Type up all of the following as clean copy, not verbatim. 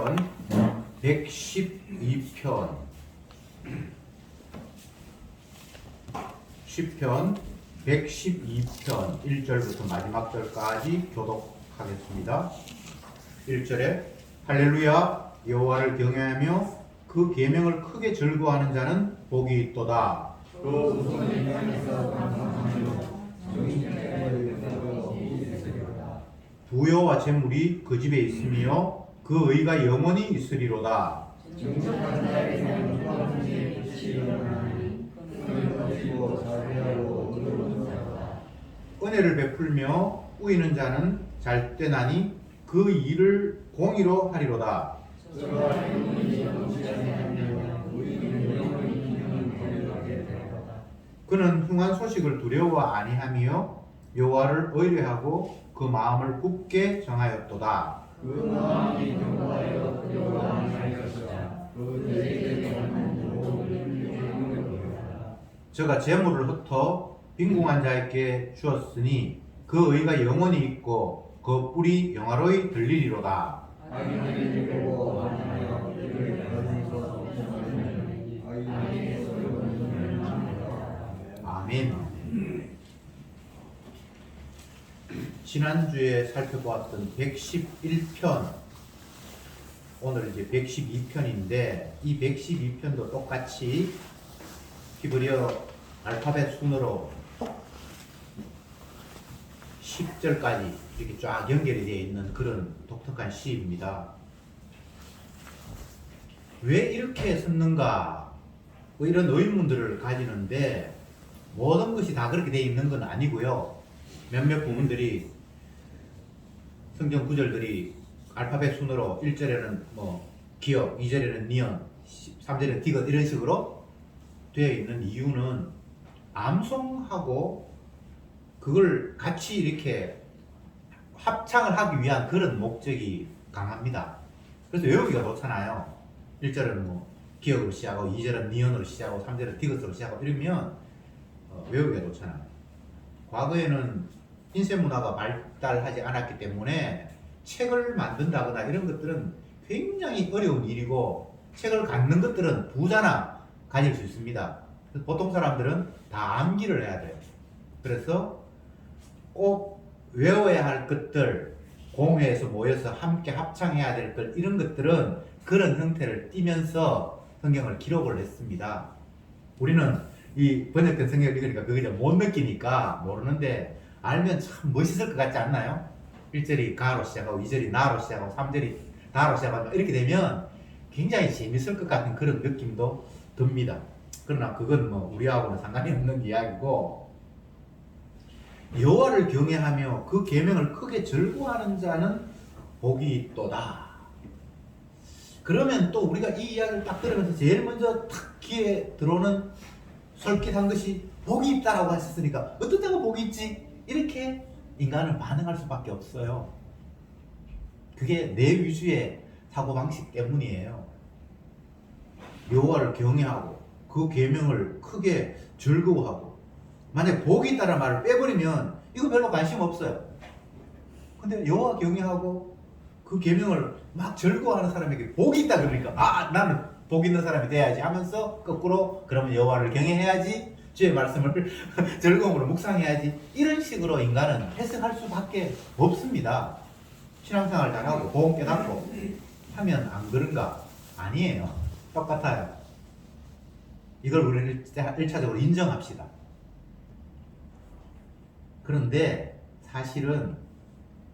시편 112편 시편 112편 1절부터 마지막 절까지 교독하겠습니다. 1절에 할렐루야 여호와를 경외하며 그 계명을 크게 즐거워하는 자는 복이 있도다. 부여와 재물이 그 집에 있으며 그 의가 영원히 있으리로다. 은혜를 베풀며 꾸이는 자는 잘 되나니 그 일을 공의로 하리로다. 그는 흉한 소식을 두려워 아니하며 여호와를 의뢰하고 그 마음을 굳게 정하였도다. 저가 재물을 흩어 빈궁한 자에게 주었으니 그 의가 영원히 있고 그 뿔이 영화로이 들리리로다. 아멘. 지난주에 살펴보았던 111편, 오늘 이제 112편인데 이 112편도 똑같이 히브리어 알파벳 순으로 10절까지 이렇게 쫙 연결이 되어 있는 그런 독특한 시입니다. 왜 이렇게 썼는가? 뭐 이런 의문들을 가지는데 모든 것이 다 그렇게 되어 있는 건 아니고요. 몇몇 부분들이 성경 구절들이 알파벳 순으로 1절에는 뭐 기역, 2절에는 니언, 3절에는 디귿 이런 식으로 되어 있는 이유는 암송하고 그걸 같이 이렇게 합창을 하기 위한 그런 목적이 강합니다. 그래서 외우기가 좋잖아요. 1절은 뭐 기역으로 시작하고 2절은 니언으로 시작하고 3절은 디귿으로 시작하고 이러면 외우기가 좋잖아요. 과거에는 인쇄 문화가 발달하지 않았기 때문에 책을 만든다거나 이런 것들은 굉장히 어려운 일이고 책을 갖는 것들은 부자나 가질 수 있습니다. 보통 사람들은 다 암기를 해야 돼요. 그래서 꼭 외워야 할 것들, 공회에서 모여서 함께 합창해야 될 것, 이런 것들은 그런 형태를 띠면서 성경을 기록을 했습니다. 우리는 이 번역된 성경을 읽으니까 그걸 못 느끼니까 모르는데 알면 참 멋있을 것 같지 않나요? 1절이 가로 시작하고 2절이 나로 시작하고 3절이 다로 시작하고 이렇게 되면 굉장히 재밌을 것 같은 그런 느낌도 듭니다. 그러나 그건 뭐 우리하고는 상관이 없는 이야기고, 여호와를 경외하며 그 계명을 크게 즐거워하는 자는 복이 있도다. 그러면 또 우리가 이 이야기를 딱 들으면서 제일 먼저 탁 귀에 들어오는 솔깃한 것이 복이 있다라고 하셨으니까 어떤 자가 복이 있지? 이렇게 인간은 반응할 수밖에 없어요. 그게 내 위주의 사고방식 때문이에요. 여호와를 경외하고 그 계명을 크게 즐거워하고, 만약 복이 있다는 말을 빼버리면 이거 별로 관심 없어요. 근데 여호와 경외하고 그 계명을 막 즐거워하는 사람에게 복이 있다 그러니까 나는 복 있는 사람이 돼야지 하면서 거꾸로 그러면 여호와를 경외해야지, 주의 말씀을 즐거움으로 묵상해야지, 이런 식으로 인간은 해석할 수밖에 없습니다. 신앙생활 잘하고 복음 깨닫고 하면 안 그런가? 아니에요. 똑같아요. 이걸 우리는 1차적으로 인정합시다. 그런데 사실은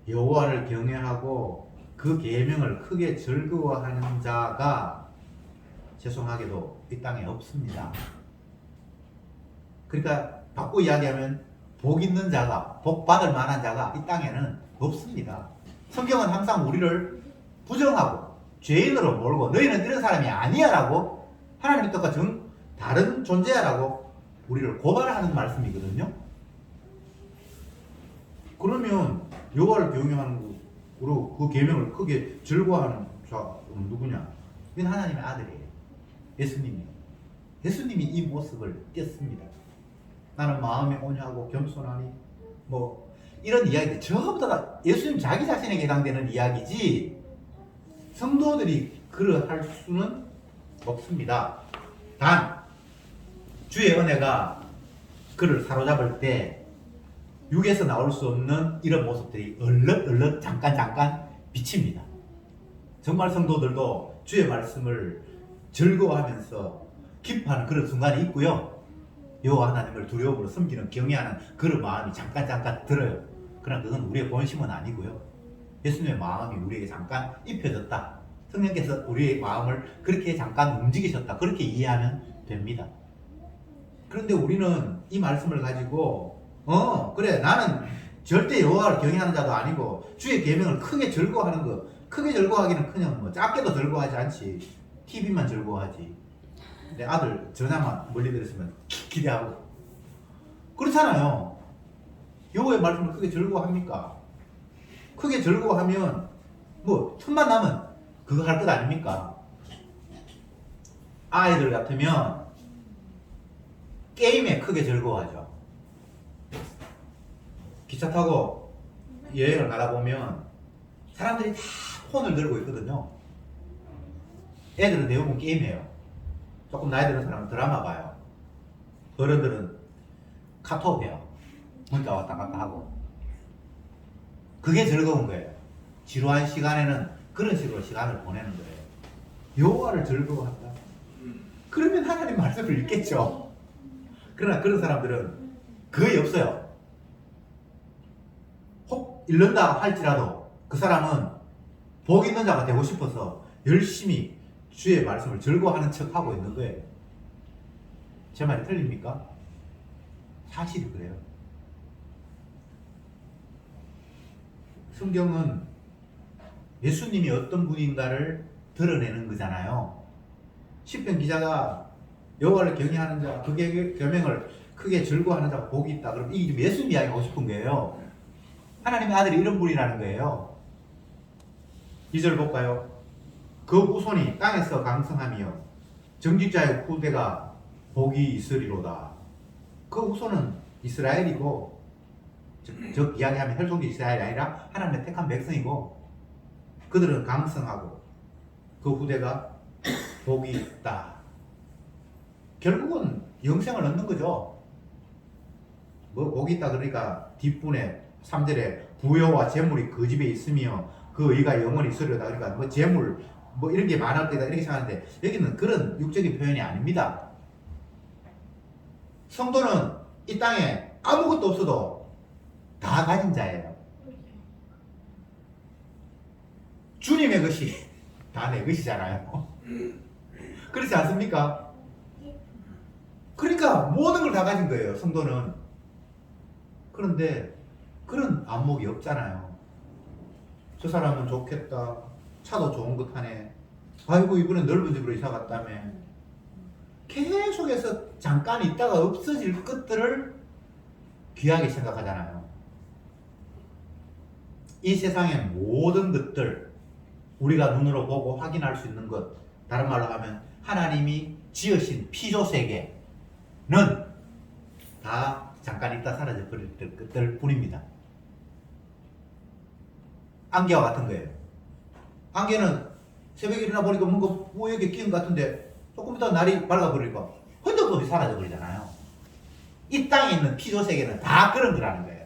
여호와를 경외하고 그 계명을 크게 즐거워하는 자가 죄송하게도 이 땅에 없습니다. 그러니까 바꿔 이야기하면 복 있는 자가, 복 받을 만한 자가 이 땅에는 없습니다. 성경은 항상 우리를 부정하고 죄인으로 몰고 너희는 이런 사람이 아니야 라고, 하나님의 뜻과 다른 존재야 라고 우리를 고발하는 말씀이거든요. 그러면 여호와를 경외하는 거로 그 계명을 크게 즐거워하는 자는 누구냐? 이건 하나님의 아들이에요. 예수님이에요. 예수님이 이 모습을 띄었습니다. 나는 마음이 온유하고 겸손하니 뭐 이런 이야기들 전부 다 예수님 자기 자신에게 해당되는 이야기지, 성도들이 그러할 수는 없습니다. 단 주의 은혜가 그를 사로잡을 때 육에서 나올 수 없는 이런 모습들이 얼럿 잠깐 비칩니다. 정말 성도들도 주의 말씀을 즐거워하면서 기뻐하는 그런 순간이 있고요. 여호와 하나님을 두려움으로 섬기는 경외하는 그런 마음이 잠깐 들어요. 그러나 그건 우리의 본심은 아니고요. 예수님의 마음이 우리에게 잠깐 입혀졌다. 성령께서 우리의 마음을 그렇게 잠깐 움직이셨다. 그렇게 이해하면 됩니다. 그런데 우리는 이 말씀을 가지고 그래 나는 절대 여호와를 경외하는 자도 아니고 주의 계명을 크게 즐거워하는 거, 크게 즐거워하기는 그냥 뭐 작게도 즐거워하지 않지. TV만 즐거워하지. 내 아들 전화만 멀리 들었으면 기대하고 그렇잖아요. 여호와의 말씀을 크게 즐거워합니까? 크게 즐거워하면 뭐 틈만 나면 그거 할 것 아닙니까? 아이들 같으면 게임에 크게 즐거워하죠. 기차 타고 여행을 가다 보면 사람들이 다 폰을 들고 있거든요. 애들은 대부분 게임해요. 조금 나이 드는 사람은 드라마 봐요. 어른들은 카톡 해요. 문자 왔다 갔다 하고. 그게 즐거운 거예요. 지루한 시간에는 그런 식으로 시간을 보내는 거예요. 여호와를 즐거워한다. 그러면 하나님 말씀을 읽겠죠. 그러나 그런 사람들은 거의 없어요. 혹 읽는다 할지라도 그 사람은 복 있는 자가 되고 싶어서 열심히 주의 말씀을 즐거워하는 척 하고 있는 거예요. 제 말이 틀립니까? 사실이 그래요. 성경은 예수님이 어떤 분인가를 드러내는 거잖아요. 시편 기자가 여호와를 경외하는 자, 그 계명을 크게 즐거워하는 자가 복이 있다. 그럼 이게 예수님 이야기 하고 싶은 거예요. 하나님의 아들이 이런 분이라는 거예요. 2절 볼까요? 그 후손이 땅에서 강성하며 정직자의 후대가 복이 있으리로다. 그 후손은 이스라엘이고, 즉 이야기하면 혈통이 이스라엘이 아니라 하나님의 택한 백성이고, 그들은 강성하고 그 후대가 복이 있다. 결국은 영생을 얻는 거죠. 뭐 복이 있다 그러니까 뒷분에 3절에 부여와 재물이 그 집에 있으며 그 의가 영원히 있으리로다. 그러니까 뭐 재물 뭐 이런 게 많을 때다 이렇게 생각하는데 여기는 그런 육적인 표현이 아닙니다. 성도는 이 땅에 아무것도 없어도 다 가진 자예요. 주님의 것이 다 내 것이잖아요. 그렇지 않습니까? 그러니까 모든 걸 다 가진 거예요, 성도는. 그런데 그런 안목이 없잖아요. 저 사람은 좋겠다. 차도 좋은 것 하네. 아이고 이번에 넓은 집으로 이사 갔다며. 계속해서 잠깐 있다가 없어질 것들을 귀하게 생각하잖아요. 이 세상의 모든 것들, 우리가 눈으로 보고 확인할 수 있는 것, 다른 말로 하면 하나님이 지으신 피조세계는 다 잠깐 있다 사라져 버릴 것들 뿐입니다. 안개와 같은 거예요. 안개는 새벽에 일어나 보니까 뭔가 뽀얗게 끼는 것 같은데 조금 있다 날이 밝아버리니까 흔적도 없이 사라져 버리잖아요. 이 땅에 있는 피조세계는 다 그런 거라는 거예요.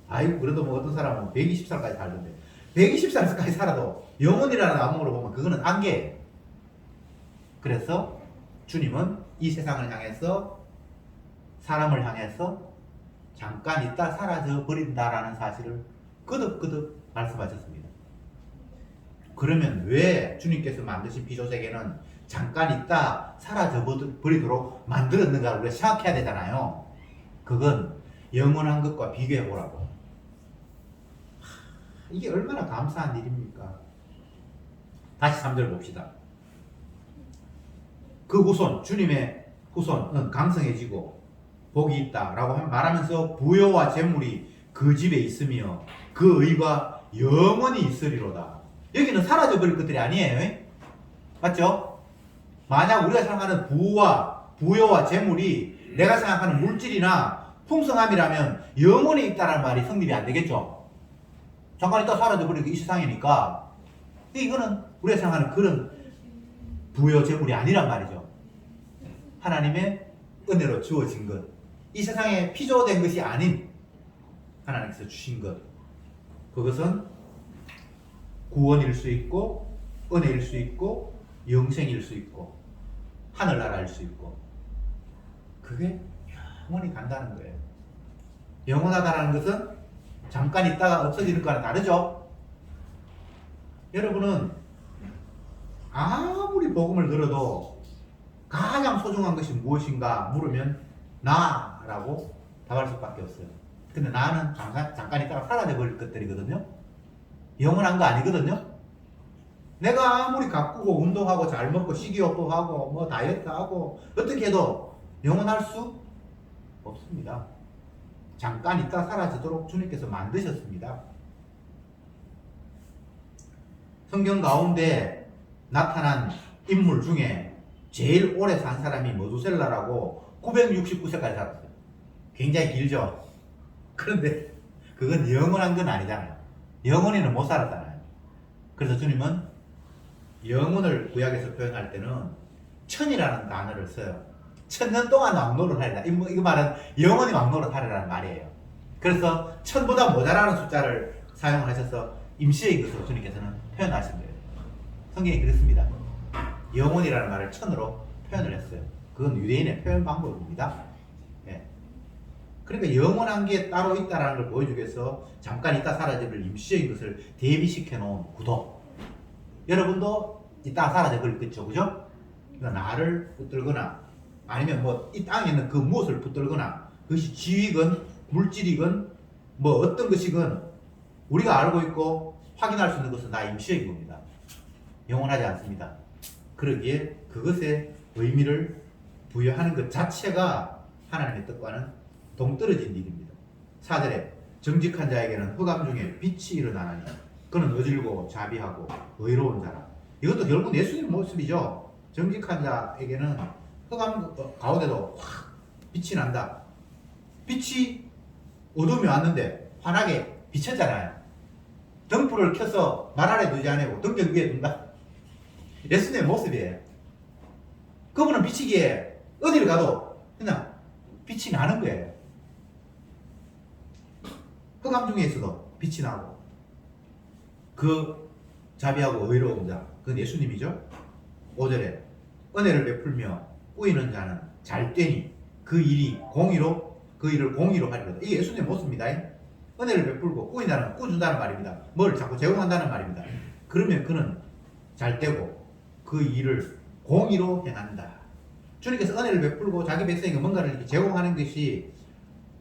아이고 그래도 뭐 어떤 사람은 120살까지 살던데 120살까지 살아도 영혼이라는 안목으로 보면 그거는 안개예요. 그래서 주님은 이 세상을 향해서 사람을 향해서 잠깐 있다 사라져 버린다라는 사실을 거듭 말씀하셨습니다. 그러면 왜 주님께서 만드신 피조세계는 잠깐 있다 사라져 버리도록 만들었는가 우리가 생각해야 되잖아요. 그건 영원한 것과 비교해 보라고. 이게 얼마나 감사한 일입니까? 다시 3절 봅시다. 그 후손, 주님의 후손은 강성해지고 복이 있다라고 말하면서 부여와 재물이 그 집에 있으며 그 의가 영원히 있으리로다. 여기는 사라져버릴 것들이 아니에요. 맞죠? 만약 우리가 생각하는 부여와 재물이 내가 생각하는 물질이나 풍성함이라면 영원히 있다는 말이 성립이 안 되겠죠? 잠깐 있다 사라져버리고 이 세상이니까 이거는 우리가 생각하는 그런 부여 재물이 아니란 말이죠. 하나님의 은혜로 주어진 것. 이 세상에 피조된 것이 아닌 하나님께서 주신 것. 그것은 구원일 수 있고 은혜일 수 있고 영생일 수 있고 하늘나라일 수 있고 그게 영원히 간다는 거예요. 영원하다라는 것은 잠깐 있다가 없어지는 거랑 다르죠. 여러분은 아무리 복음을 들어도 가장 소중한 것이 무엇인가 물으면 나라고 답할 수밖에 없어요. 근데 나는 잠깐 있다가 사라져 버릴 것들이거든요. 영원한 거 아니거든요. 내가 아무리 가꾸고 운동하고 잘 먹고 식이요법 하고 뭐 다이어트 하고 어떻게 해도 영원할 수 없습니다. 잠깐 있다 사라지도록 주님께서 만드셨습니다. 성경 가운데 나타난 인물 중에 제일 오래 산 사람이 머두셀라라고 969세까지 살았어요. 굉장히 길죠. 그런데 그건 영원한 건 아니잖아요. 영원히는 못 살았잖아요. 그래서 주님은 영혼을 구약에서 표현할 때는 천이라는 단어를 써요. 1000년 동안 왕노릇 하리라. 이거 말은 영원히 왕노릇 하리라는 말이에요. 그래서 1000보다 모자라는 숫자를 사용하셔서 임시의 것으로 주님께서는 표현하신 거예요. 성경이 그렇습니다. 영혼이라는 말을 1000으로 표현을 했어요. 그건 유대인의 표현 방법입니다. 예. 그러니까 영원한 게 따로 있다는 걸 보여주기 위해서 잠깐 있다 사라질 임시적인 것을 대비시켜 놓은 구도. 여러분도 이따 사라져 버리겠죠, 그죠? 그러니까 나를 붙들거나 아니면 뭐 이 땅에 있는 그 무엇을 붙들거나 그것이 지위건 물질이건 뭐 어떤 것이건 우리가 알고 있고 확인할 수 있는 것은 다 임시의 겁니다. 영원하지 않습니다. 그러기에 그것에 의미를 부여하는 것 자체가 하나님의 뜻과는 동떨어진 일입니다. 4절에 정직한 자에게는 흑암 중에 빛이 일어나나니 그는 어질고 자비하고 의로운 자라. 이것도 결국 예수님 모습이죠. 정직한 자에게는 흑암 가운데도 확 빛이 난다. 빛이 어둠이 왔는데 환하게 비쳤잖아요. 등불을 켜서 말 아래 두지 않고 등경 위에 둔다. 예수님의 모습이에요. 그분은 비치기에 어디를 가도 그냥 빛이 나는 거예요. 흑암 중에 있어도 빛이 나고 그 자비하고 의로운 자 그건 예수님이죠. 5절에 은혜를 베풀며 꾸이는 자는 잘되니 그 일을 공의로 하리로다. 이게 예수님의 모습입니다. 은혜를 베풀고 꾸인다는 꾸준다는 말입니다. 뭘 자꾸 제공한다는 말입니다. 그러면 그는 잘되고 그 일을 공의로 행한다. 주님께서 은혜를 베풀고 자기 백성에게 뭔가를 이렇게 제공하는 것이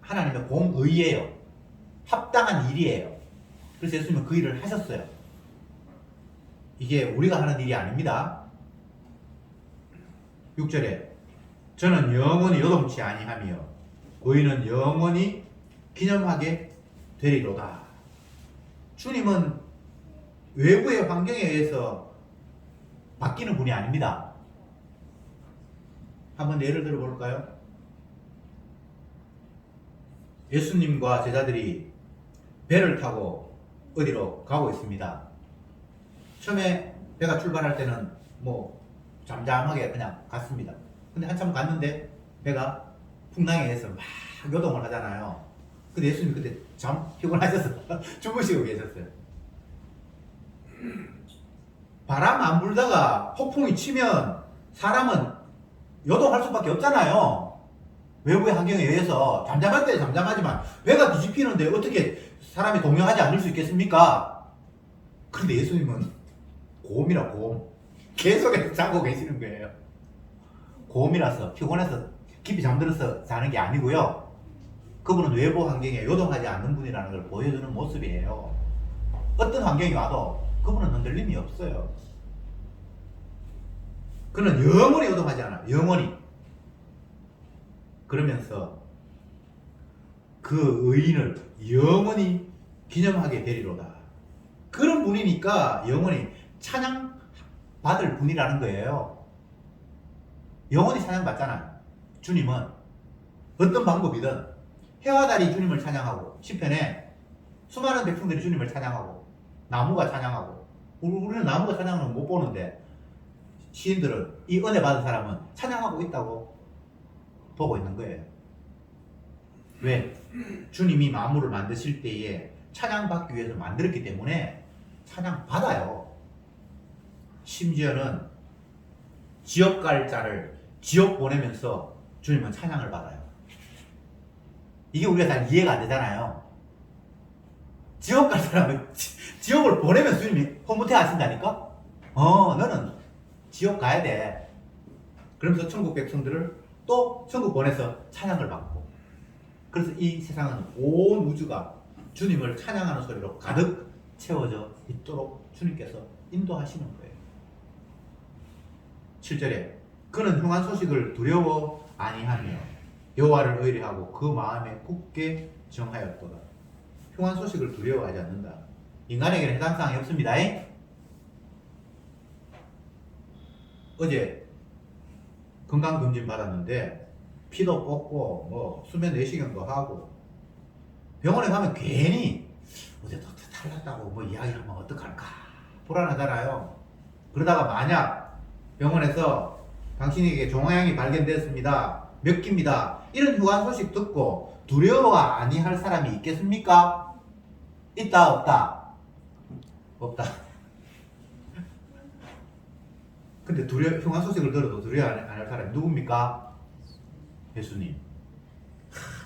하나님의 공의예요. 합당한 일이에요. 그래서 예수님은 그 일을 하셨어요. 이게 우리가 하는 일이 아닙니다. 6절에 저는 영원히 요동치 아니하며 의인은 영원히 기념하게 되리로다. 주님은 외부의 환경에 의해서 바뀌는 분이 아닙니다. 한번 예를 들어 볼까요? 예수님과 제자들이 배를 타고 어디로 가고 있습니다. 처음에 배가 출발할 때는 뭐 잠잠하게 그냥 갔습니다. 근데 한참 갔는데 배가 풍랑에 의해서 막 요동을 하잖아요. 근데 예수님 그때 피곤하셔서 주무시고 계셨어요. 바람 안 불다가 폭풍이 치면 사람은 요동할 수밖에 없잖아요. 외부의 환경에 의해서 잠잠할 때 잠잠하지만 배가 뒤집히는데 어떻게 사람이 동요하지 않을 수 있겠습니까? 그런데 예수님은 고음이라 고음 계속해서 자고 계시는 거예요. 고음이라서 피곤해서 깊이 잠들어서 자는 게 아니고요. 그분은 외부 환경에 요동하지 않는 분이라는 걸 보여주는 모습이에요. 어떤 환경이 와도 그분은 흔들림이 없어요. 그는 영원히 요동하지 않아요. 영원히. 그러면서 그 의인을 영원히 기념하게 되리로다. 그런 분이니까 영원히 찬양받을 분이라는 거예요. 영원히 찬양받잖아요. 주님은 어떤 방법이든 해와 달이 주님을 찬양하고 시편에 수많은 백성들이 주님을 찬양하고 나무가 찬양하고 우리는 나무가 찬양하는 거 못 보는데 시인들은 이 은혜 받은 사람은 찬양하고 있다고 보고 있는 거예요. 왜? 주님이 만물을 만드실 때에 찬양받기 위해서 만들었기 때문에 찬양받아요. 심지어는 지옥 갈 자를 지옥 보내면서 주님은 찬양을 받아요. 이게 우리가 잘 이해가 안 되잖아요. 지옥 갈 사람은 지옥을 보내면 주님이 허무태 하신다니까? 너는 지옥 가야 돼. 그러면서 천국 백성들을 또 천국 보내서 찬양을 받고. 그래서 이 세상은 온 우주가 주님을 찬양하는 소리로 가득 채워져 있도록 주님께서 인도하시는 거예요. 7절에 그는 흉한 소식을 두려워 아니하며 여호와를 의뢰하고 그 마음에 굳게 정하였도다. 흉한 소식을 두려워하지 않는다. 인간에게는 해당 사항이 없습니다. 어제 건강검진 받았는데 피도 뽑고 뭐 수면 내시경도 하고 병원에 가면 괜히 어제 또 탈났다고 뭐 이야기하면 어떡할까 불안하잖아요. 그러다가 만약 병원에서 당신에게 종양이 발견됐습니다. 몇 기입니다. 이런 흉한 소식 듣고 두려워 아니할 사람이 있겠습니까? 있다 없다? 없다. 근데 흉한 소식을 들어도 두려워 안 할 사람이 누굽니까? 예수님.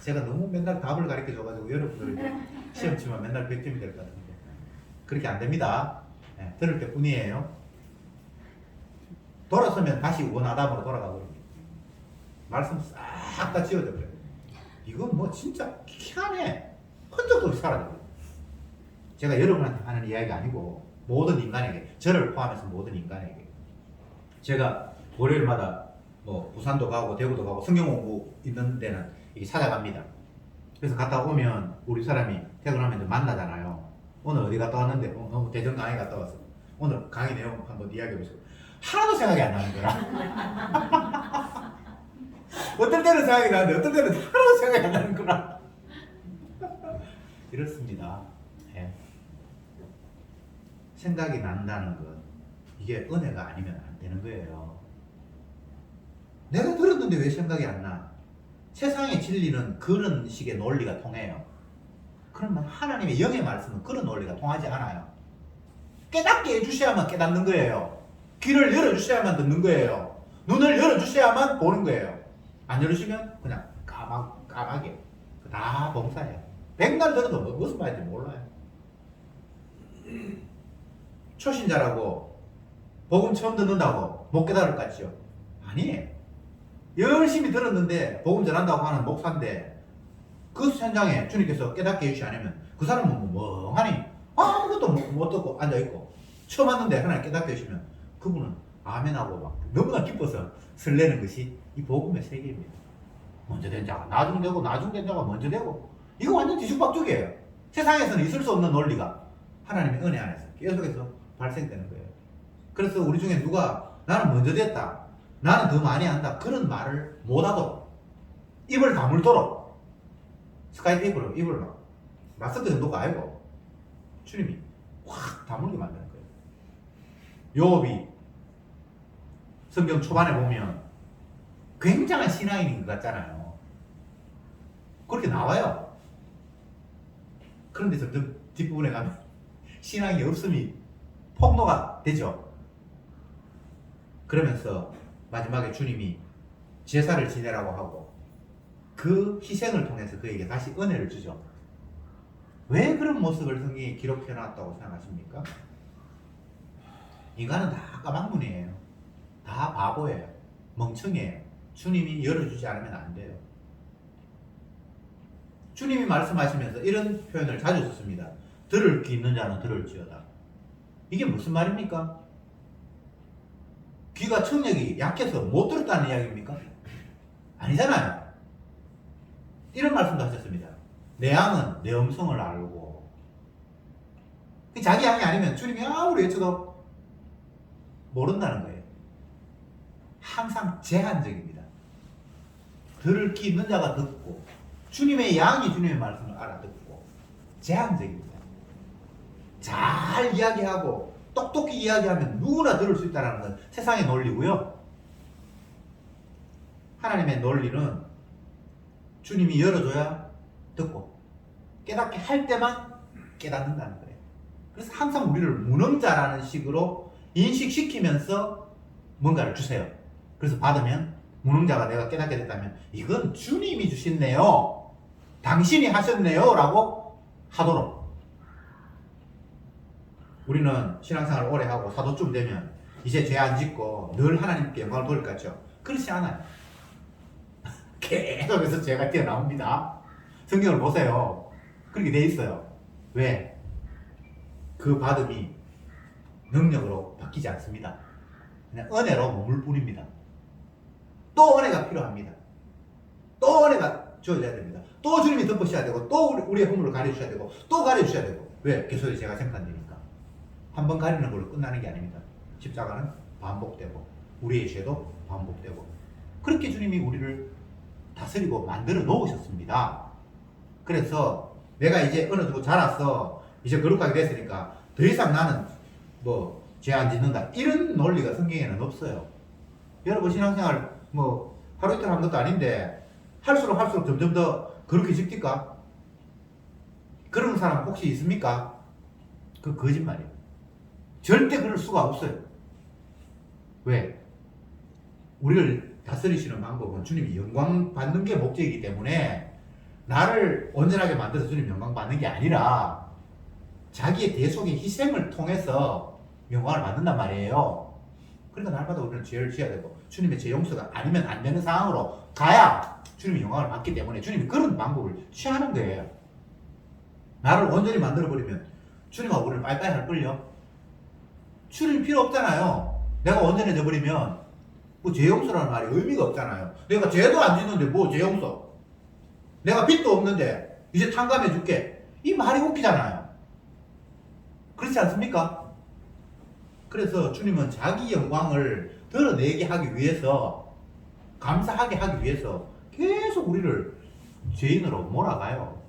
제가 너무 맨날 답을 가르쳐 줘가지고 여러분들이 시험 치면 맨날 100점이 될 것 같은데 그렇게 안 됩니다. 네, 들을 때 뿐이에요. 돌아서면 다시 원아담으로 돌아가거든요. 말씀 싹 다 지워져 버려요. 이건 뭐 진짜 희한해. 흔적도 없이 사라져요. 제가 여러분한테 하는 이야기가 아니고 모든 인간에게, 저를 포함해서 모든 인간에게. 제가 월요일마다 뭐 부산도 가고 대구도 가고 성경 공부 있는 데는 이게 찾아갑니다. 그래서 갔다 오면 우리 사람이 퇴근하면 이제 만나잖아요. 오늘 어디 갔다 왔는데 대전 강의 갔다 왔어. 오늘 강의 내용 한번 이야기해 보세요. 하나도 생각이 안 나는 거야. 어떨 때는 생각이 나는데 어떨 때는 하나도 생각이 안 나는 거라. 이렇습니다. 네. 생각이 난다는 건 이게 은혜가 아니면 안 되는 거예요. 내가 들었는데 왜 생각이 안 나? 세상의 진리는 그런 식의 논리가 통해요. 그러면 하나님의 영의 말씀은 그런 논리가 통하지 않아요. 깨닫게 해주셔야만 깨닫는 거예요. 귀를 열어주셔야만 듣는 거예요. 눈을 열어주셔야만 보는 거예요. 안 열어주시면 그냥 까맣게 다 봉사해요. 백날 들어도 무슨 말인지 몰라요. 초신자라고 복음 처음 듣는다고 못 깨달을 것 같죠? 아니에요. 열심히 들었는데 복음 전한다고 하는 목사인데 그 현장에 주님께서 깨닫게 해주시 않으면 그 사람은 멍하니 아무것도 못 듣고 앉아있고 처음 왔는데 하나님 깨닫게 해주시면 그분은 아멘하고 막 너무나 기뻐서 설레는 것이 이 복음의 세계입니다. 먼저 된 자가 나중되고 나중된 자가 먼저 되고 이거 완전 뒤죽박죽이에요. 세상에서는 있을 수 없는 논리가 하나님의 은혜 안에서 계속해서 발생되는 거예요. 그래서 우리 중에 누가 나는 먼저 됐다, 나는 더 많이 안다 그런 말을 못하도록 입을 다물도록 스카이테이프로 입을 막 마스크 정도가 아니고 주님이 확 다물게 만드는 거예요. 요업이 성경 초반에 보면 굉장한 신앙인인 것 같잖아요. 그렇게 나와요. 그런데 점점 뒷부분에 가면 신앙이 없음이 폭로가 되죠. 그러면서 마지막에 주님이 제사를 지내라고 하고 그 희생을 통해서 그에게 다시 은혜를 주죠. 왜 그런 모습을 성경에 기록해 놨다고 생각하십니까? 인간은 다 까막눈이에요. 다 바보예요. 멍청이에요. 주님이 열어주지 않으면 안 돼요. 주님이 말씀하시면서 이런 표현을 자주 썼습니다. 들을 귀 있는 자는 들을지어다. 이게 무슨 말입니까? 귀가 청력이 약해서 못 들었다는 이야기입니까? 아니잖아요. 이런 말씀도 하셨습니다. 내 양은 내 음성을 알고. 자기 양이 아니면 주님이 아무리 외쳐도 모른다는 거예요. 항상 제한적입니다. 들을 귀 있는 자가 듣고 주님의 양이 주님의 말씀을 알아듣고 제한적입니다. 잘 이야기하고 똑똑히 이야기하면 누구나 들을 수 있다는 건 세상의 논리고요. 하나님의 논리는 주님이 열어줘야 듣고 깨닫게 할 때만 깨닫는다는 거예요. 그래서 항상 우리를 무능자라는 식으로 인식시키면서 뭔가를 주세요. 그래서 받으면 무능자가 내가 깨닫게 됐다면 이건 주님이 주셨네요. 당신이 하셨네요. 라고 하도록. 우리는 신앙생활을 오래 하고 사도쯤 되면 이제 죄 안 짓고 늘 하나님께 영광을 돌릴 것 같죠? 그렇지 않아요. 계속해서 죄가 튀어나옵니다. 성경을 보세요. 그렇게 돼 있어요. 왜? 그 받음이 능력으로 바뀌지 않습니다. 그냥 은혜로 머물 뿐입니다. 또 은혜가 필요합니다. 또 은혜가 주어져야 됩니다. 또 주님이 덮으셔야 되고 또 우리의 허물을 가려주셔야 되고 또 가려주셔야 되고. 왜? 계속해서 제가 생각되니까. 한 번 가리는 걸로 끝나는 게 아닙니다. 십자가는 반복되고 우리의 죄도 반복되고 그렇게 주님이 우리를 다스리고 만들어 놓으셨습니다. 그래서 내가 이제 어느 정도 자랐어. 이제 거룩하게 됐으니까 더 이상 나는 뭐 죄 안 짓는다. 이런 논리가 성경에는 없어요. 여러분 신앙생활 뭐 하루 이틀 한 것도 아닌데 할수록 점점 더 그렇게 짓니까? 그런 사람 혹시 있습니까? 그 거짓말이에요. 절대 그럴 수가 없어요. 왜? 우리를 다스리시는 방법은 주님이 영광 받는 게 목적이기 때문에 나를 온전하게 만들어서 주님 영광 받는 게 아니라 자기의 대속의 희생을 통해서 영광을 받는단 말이에요. 그러니까 날마다 우리는 죄를 지어야 되고 주님의 죄 용서가 아니면 안 되는 상황으로 가야 주님이 영광을 받기 때문에 주님이 그런 방법을 취하는 거예요. 나를 온전히 만들어버리면 주님하고 우리를 빠이빠이 할걸요? 주님 필요 없잖아요. 내가 온전해져 버리면 뭐 죄 용서라는 말이 의미가 없잖아요. 내가 죄도 안 짓는데 뭐 죄 용서? 내가 빚도 없는데 이제 탕감해 줄게. 이 말이 웃기잖아요. 그렇지 않습니까? 그래서 주님은 자기 영광을 드러내게 하기 위해서 감사하게 하기 위해서 계속 우리를 죄인으로 몰아가요.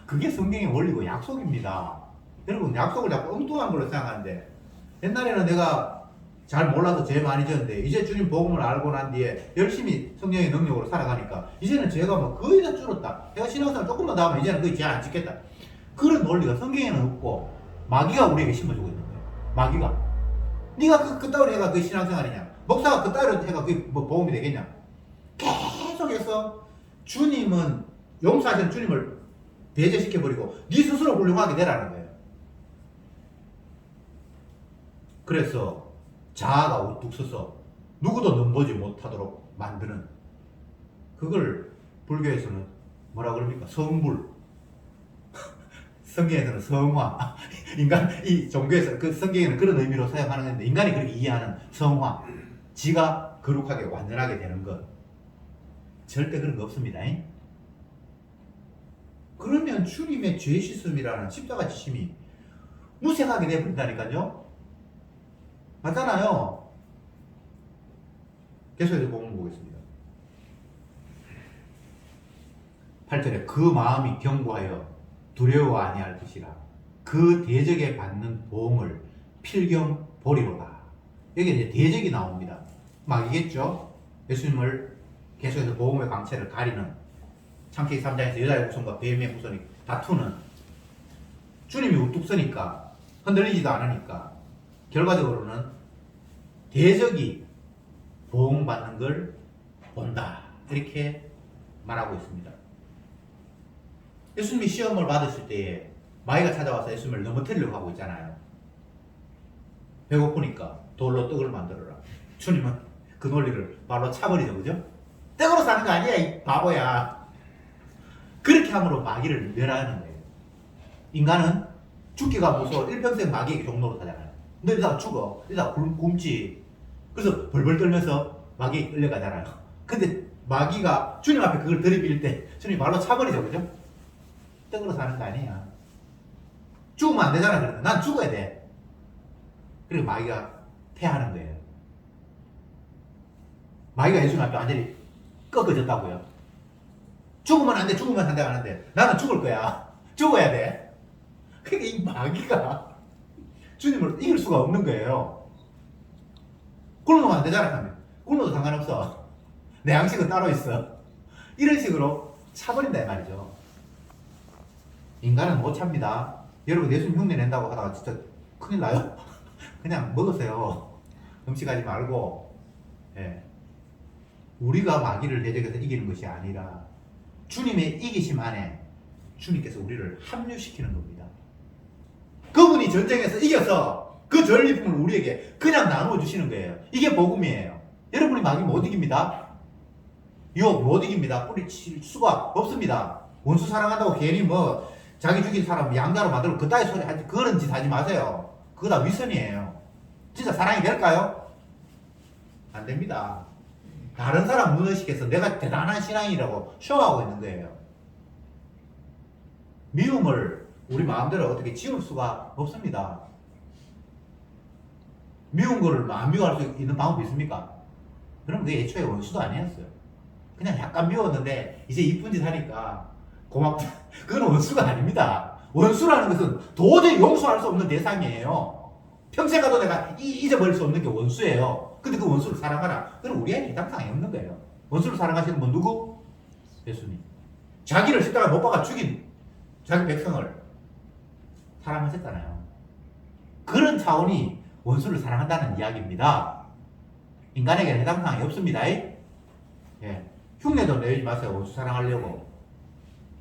그게 성경의 원리고 약속입니다. 여러분 약속을 자꾸 엉뚱한 걸로 생각하는데 옛날에는 내가 잘 몰라서 죄 많이 지었는데 이제 주님 복음을 알고 난 뒤에 열심히 성령의 능력으로 살아가니까 이제는 죄가 뭐 거의 다 줄었다. 내가 신앙생활 조금만 더 하면 이제는 거의 죄 안 짓겠다. 그런 논리가 성경에는 없고 마귀가 우리에게 심어주고 있는 거예요. 마귀가. 네가 그따위로 해가 그 신앙생활이냐? 목사가 그따위로 해가 그게 뭐 복음이 되겠냐? 계속해서 주님은 용서하시는 주님을 배제시켜버리고 네 스스로 훌륭하게 되라는 거예요. 그래서 자아가 우뚝 서서 누구도 넘보지 못하도록 만드는 그걸 불교에서는 뭐라 그럽니까? 성불. 성경에서는 성화. 인간, 이 종교에서 그 성경에는 그런 의미로 사용하는 건데 인간이 그렇게 이해하는 성화. 지가 거룩하게 완전하게 되는 것. 절대 그런 거 없습니다. 그러면 주님의 죄 씻음이라는 십자가 지심이 무색하게 되어버린다니까요. 맞잖아요. 계속해서 복음 보겠습니다. 8절에 그 마음이 견고하여 두려워 아니할 것이라 그 대적에 받는 보응을 필경 보리로다. 여기 이제 대적이 나옵니다. 마귀겠죠. 예수님을 계속해서 복음의 광채를 가리는 창세기 3장에서 여자의 후손과 뱀의 후손이 다투는 주님이 우뚝 서니까 흔들리지도 않으니까 결과적으로는 대적이 보응받는 걸 본다. 이렇게 말하고 있습니다. 예수님이 시험을 받으실 때에 마귀가 찾아와서 예수님을 넘어뜨리려고 하고 있잖아요. 배고프니까 돌로 떡을 만들어라. 주님은 그 논리를 발로 차버리죠. 그죠? 떡으로 사는 거 아니야 이 바보야. 그렇게 함으로 마귀를 멸하는 거예요. 인간은 죽기가 무서워 일평생 마귀에게 종로로 사잖아요. 너 이러다가 죽어. 이러다가 굶지. 그래서 벌벌 떨면서 마귀에 끌려가잖아요. 근데 마귀가 주님 앞에 그걸 들이밀 때 주님이 발로 차버리죠. 그죠? 떡으로 사는 거 아니야. 죽으면 안 되잖아. 그러면 난 죽어야 돼. 그리고 마귀가 패하는 거예요. 마귀가 예수님 앞에 완전히 꺾어졌다고요. 죽으면 안 돼. 죽으면 안 돼. 하는데 나는 죽을 거야. 죽어야 돼. 그러니까 이 마귀가 주님을 이길 수가 없는 거예요. 굶으면 안 되잖아. 하면 굶어도 상관없어. 내 양식은 따로 있어. 이런 식으로 차버린다 이 말이죠. 인간은 못 찹니다. 여러분 예수님 흉내 낸다고 하다가 진짜 큰일 나요. 그냥 먹으세요. 음식하지 말고. 예. 우리가 마귀를 대적해서 이기는 것이 아니라 주님의 이기심 안에 주님께서 우리를 합류시키는 겁니다. 그분이 전쟁에서 이겨서 그 전리품을 우리에게 그냥 나누어 주시는 거예요. 이게 복음이에요. 여러분이 마귀 못 이깁니다. 유혹 못 이깁니다. 뿌리칠 수가 없습니다. 원수 사랑한다고 괜히 뭐 자기 죽인 사람 양자로 만들고 그따위 소리 하지, 그런 짓 하지 마세요. 그거 다 위선이에요. 진짜 사랑이 될까요? 안 됩니다. 다른 사람 무너시켜서 내가 대단한 신앙이라고 쇼하고 있는 거예요. 미움을 우리 마음대로 어떻게 지울 수가 없습니다. 미운 거를 안 미워할 수 있는 방법이 있습니까? 그럼 그게 애초에 원수도 아니었어요. 그냥 약간 미웠는데 이제 이쁜 짓 하니까 고맙다. 그건 원수가 아닙니다. 원수라는 것은 도저히 용서할 수 없는 대상이에요. 평생 가도 내가 잊어버릴 수 없는 게 원수예요. 근데 그 원수를 사랑하라. 그럼 우리에게 해당상이 없는 거예요. 원수를 사랑하시는 분 누구? 예수님. 자기를 십자가에 못 박아 죽인 자기 백성을 사랑하셨잖아요. 그런 차원이 원수를 사랑한다는 이야기입니다. 인간에게는 해당상이 없습니다. 예. 흉내도 내지 마세요. 원수 사랑하려고.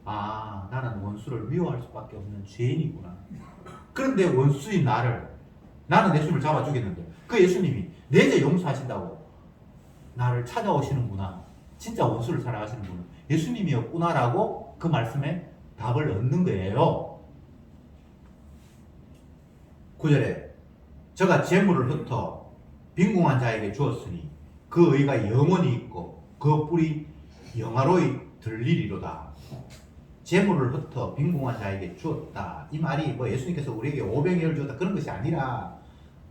아, 나는 원수를 미워할 수밖에 없는 죄인이구나. 그런데 원수인 나는 예수님을 잡아 죽였는데 그 예수님이 내 죄 용서하신다고 나를 찾아오시는구나. 진짜 원수를 사랑하시는 분은 예수님이었구나라고 그 말씀에 답을 얻는 거예요. 9절에 저가 재물을 흩어 빈궁한 자에게 주었으니 그 의가 영원히 있고 그 뿔이 영화로이 들리리로다. 재물을 흩어 빈궁한 자에게 주었다. 이 말이 뭐 예수님께서 우리에게 오병이어를 주었다 그런 것이 아니라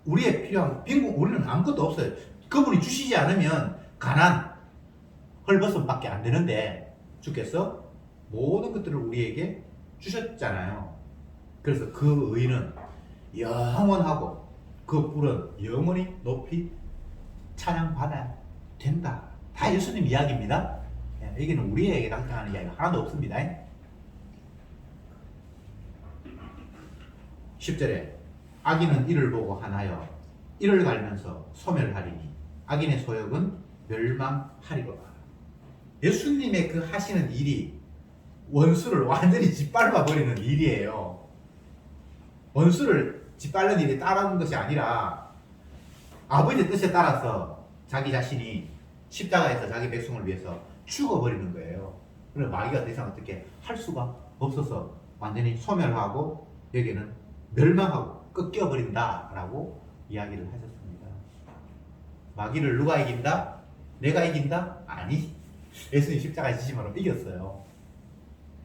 우리의 필요한 우리는 아무것도 없어요. 그분이 주시지 않으면 가난, 헐벗음밖에 안 되는데 주께서 모든 것들을 우리에게 주셨잖아요. 그래서 그 의는 영원하고 그 뿔은 영원히 높이 찬양받아야 된다. 다 예수님 이야기입니다. 여기는 우리에게 당장하는 이야기가 하나도 없습니다. 10절에 악인은 이를 보고 하나여 이를 갈면서 소멸하리니 악인의 소욕은 멸망하리로다. 예수님의 그 하시는 일이 원수를 완전히 짓밟아 버리는 일이에요. 원수를 짓밟는 일이 따라오는 것이 아니라 아버지의 뜻에 따라서 자기 자신이 십자가에서 자기 백성을 위해서 죽어버리는 거예요. 그래서 마귀가 더 이상 어떻게 할 수가 없어서 완전히 소멸하고 여기는 멸망하고 꺾여버린다라고 이야기를 하셨습니다. 마귀를 누가 이긴다? 내가 이긴다? 아니, 예수님 십자가에 지심으로 이겼어요.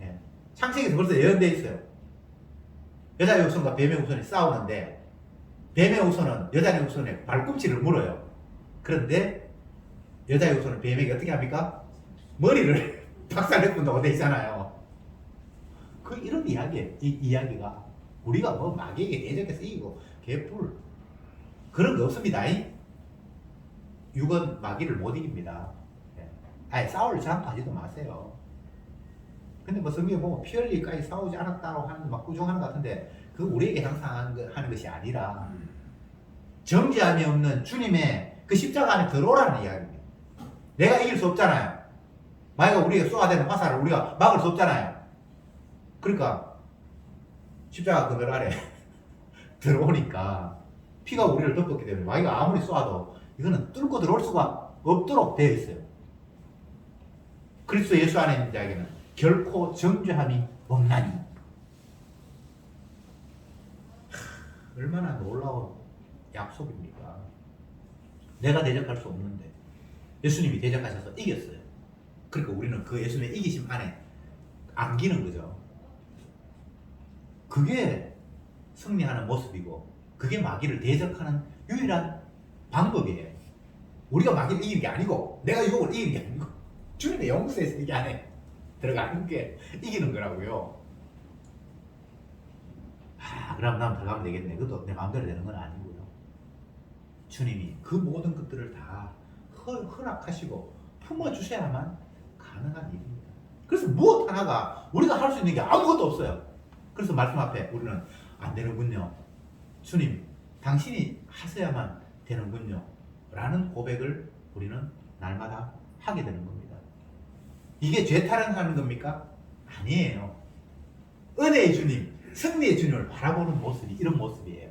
예. 창세기에서 벌써 예언되어 있어요. 여자의 후손과 뱀의 후손이 싸우는데 뱀의 후손은 여자의 후손의 발꿈치를 물어요. 그런데 여자의 후손은 뱀에게 어떻게 합니까? 머리를 박살내본다고 돼 있잖아요. 그 이런 이야기예요. 이 이야기가 우리가 뭐 마귀에게 대적해서 이기고 개뿔 그런 거 없습니다. 육은 마귀를 못 이깁니다. 아예 싸울 생각하지도 마세요. 근데 뭐 성경에 보면 피 흘리기까지 싸우지 않았다고 하는 막 꾸중하는 것 같은데 그 우리에게 항상 하는 것이 아니라 정죄함이 없는 주님의 그 십자가 안에 들어오라는 이야기입니다. 내가 이길 수 없잖아요. 마귀가 우리에게 쏘아대는 화살을 우리가 막을 수 없잖아요. 그러니까 십자가 그늘 아래 들어오니까 피가 우리를 덮었기 때문에 마귀가 아무리 쏘아도 이거는 뚫고 들어올 수가 없도록 되어 있어요. 그리스도 예수 안에 있는 자에게는 결코 정죄함이 없나니. 얼마나 놀라운 약속입니까? 내가 대적할 수 없는데 예수님이 대적하셔서 이겼어요. 그러니까 우리는 그 예수님의 이기심 안에 안기는 거죠. 그게 승리하는 모습이고 그게 마귀를 대적하는 유일한 방법이에요. 우리가 마귀를 이기는 게 아니고 내가 유혹을 이기는 게 아니고 주님의 영세에서 이게 안에 들어가는 게 이기는 거라고요. 그럼 난 들어가면 되겠네. 그것도 내 마음대로 되는 건 아니고요. 주님이 그 모든 것들을 다 허락하시고 품어주셔야만 가능한 일입니다. 그래서 무엇 하나가 우리가 할 수 있는 게 아무것도 없어요. 그래서 말씀 앞에 우리는 안 되는군요. 주님, 당신이 하셔야만 되는군요. 라는 고백을 우리는 날마다 하게 되는 겁니다. 이게 죄 타령하는 겁니까? 아니에요. 은혜의 주님, 승리의 주님을 바라보는 모습이 이런 모습이에요.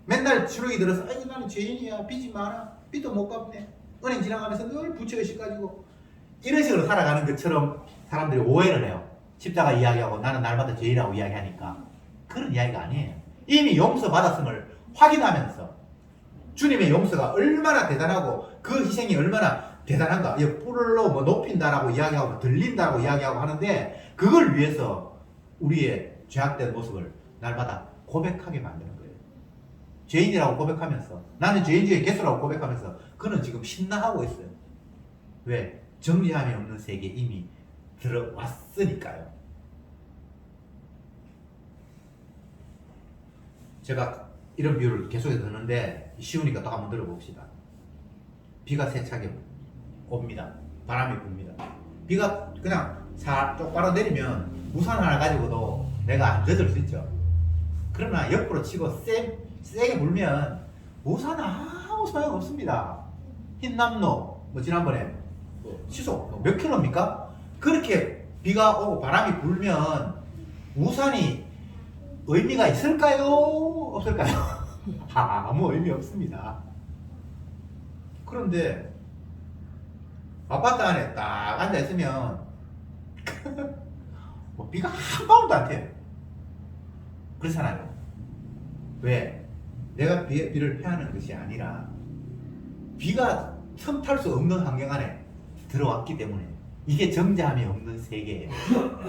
맨날 주눅이 들어서 아니 나는 죄인이야, 빚이 많아, 빚도 못 갚네, 은행 지나가면서 늘 부채의식 가지고 이런 식으로 살아가는 것처럼 사람들이 오해를 해요. 십자가 이야기하고 나는 날마다 죄인이라고 이야기하니까. 그런 이야기가 아니에요. 이미 용서받았음을 확인하면서 주님의 용서가 얼마나 대단하고 그 희생이 얼마나 대단한가, 뿔로 뭐 높인다라고 이야기하고 들린다라고 이야기하고 하는데, 그걸 위해서 우리의 죄악된 모습을 날마다 고백하게 만드는 거예요. 죄인이라고 고백하면서, 나는 죄인 중에 개수라고 고백하면서 그는 지금 신나하고 있어요. 왜? 정죄함이 없는 세계에 이미 들어왔으니까요. 제가 이런 비유를 계속해서 드는데 쉬우니까 또 한번 들어봅시다. 비가 세차게 옵니다. 바람이 붑니다. 비가 그냥 똑바로 내리면 우산 하나 가지고도 내가 안 젖을 수 있죠. 그러나 옆으로 치고 세게 불면 우산 아무 소용 없습니다. 흰남노 뭐 지난번에 시속 몇 킬로입니까? 그렇게 비가 오고 바람이 불면 우산이 의미가 있을까요? 없을까요? 아무 의미 없습니다. 그런데 아파트 안에 딱 앉아있으면 뭐 비가 한 방울도 안 튀어요. 그렇잖아요. 왜? 내가 비를 피하는 것이 아니라 비가 틈탈 수 없는 환경 안에 들어왔기 때문에 이게 정죄함이 없는 세계예요.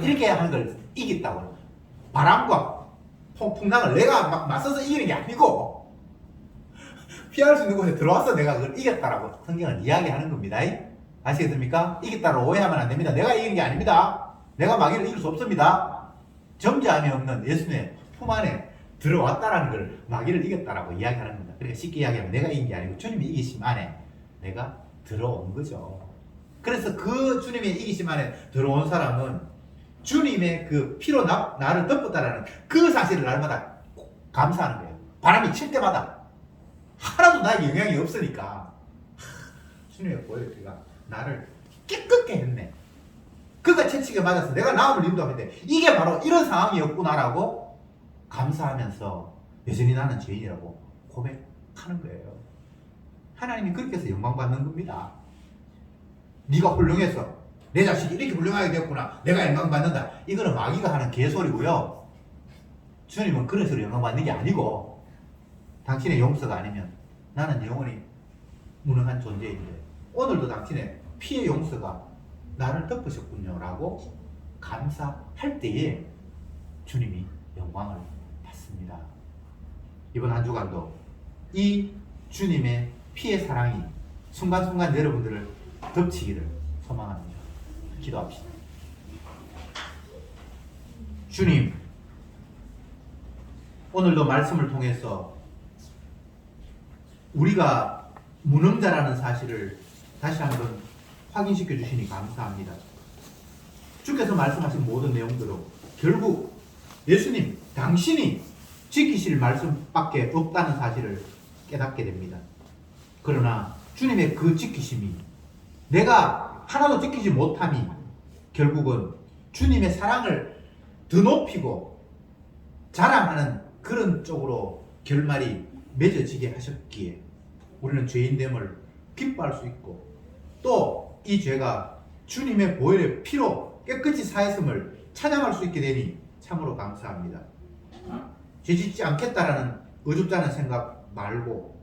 이렇게 하는 걸 이겼다고. 바람과 풍랑을 내가 막 맞서서 이기는 게 아니고 피할 수 있는 곳에 들어와서 내가 그걸 이겼다라고 성경은 이야기하는 겁니다. 아시겠습니까? 이겼다고 오해하면 안 됩니다. 내가 이긴 게 아닙니다. 내가 마귀를 이길 수 없습니다. 정죄함이 없는 예수님의 품 안에 들어왔다라는 걸 마귀를 이겼다라고 이야기하는 겁니다. 그러니까 쉽게 이야기하면 내가 이긴 게 아니고 주님이 이기심 안에 내가 들어온 거죠. 그래서 그 주님의 이기심 안에 들어온 사람은 주님의 그 피로 나를 덮었다라는 그 사실을 날마다 감사하는 거예요. 바람이 칠 때마다 하나도 나에게 영향이 없으니까 주님의 보혈의 피가 나를 깨끗게 했네. 그가 채찍에 맞아서 내가 나음을 인도하는데 이게 바로 이런 상황이었구나라고 감사하면서 여전히 나는 죄인이라고 고백하는 거예요. 하나님이 그렇게 해서 영광 받는 겁니다. 네가 훌륭해서 내 자식이 이렇게 훌륭하게 되었구나, 내가 영광 받는다, 이거는 마귀가 하는 개소리고요. 주님은 그런 소리 영광 받는 게 아니고 당신의 용서가 아니면 나는 영원히 무능한 존재인데 오늘도 당신의 피의 용서가 나를 덮으셨군요 라고 감사할 때에 주님이 영광을 받습니다. 이번 한 주간도 이 주님의 피의 사랑이 순간순간 여러분들을 덮치기를 소망합니다. 기도합시다. 주님, 오늘도 말씀을 통해서 우리가 무능자라는 사실을 다시 한번 확인시켜 주시니 감사합니다. 주께서 말씀하신 모든 내용들로 결국 예수님, 당신이 지키실 말씀밖에 없다는 사실을 깨닫게 됩니다. 그러나 주님의 그 지키심이 내가 하나도 지키지 못함이 결국은 주님의 사랑을 더 높이고 자랑하는 그런 쪽으로 결말이 맺어지게 하셨기에 우리는 죄인됨을 기뻐할 수 있고 또 이 죄가 주님의 보혈의 피로 깨끗이 사했음을 찬양할 수 있게 되니 참으로 감사합니다. 죄 짓지 않겠다라는 어줍잖은 생각 말고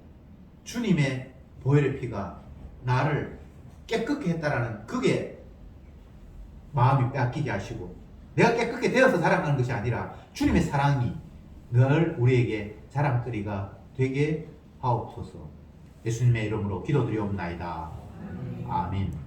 주님의 보혈의 피가 나를 깨끗게 했다라는 그게 마음이 빼앗기게 하시고 내가 깨끗게 되어서 자랑하는 것이 아니라 주님의 사랑이 늘 우리에게 자랑거리가 되게 하옵소서. 예수님의 이름으로 기도드리옵나이다. 아멘.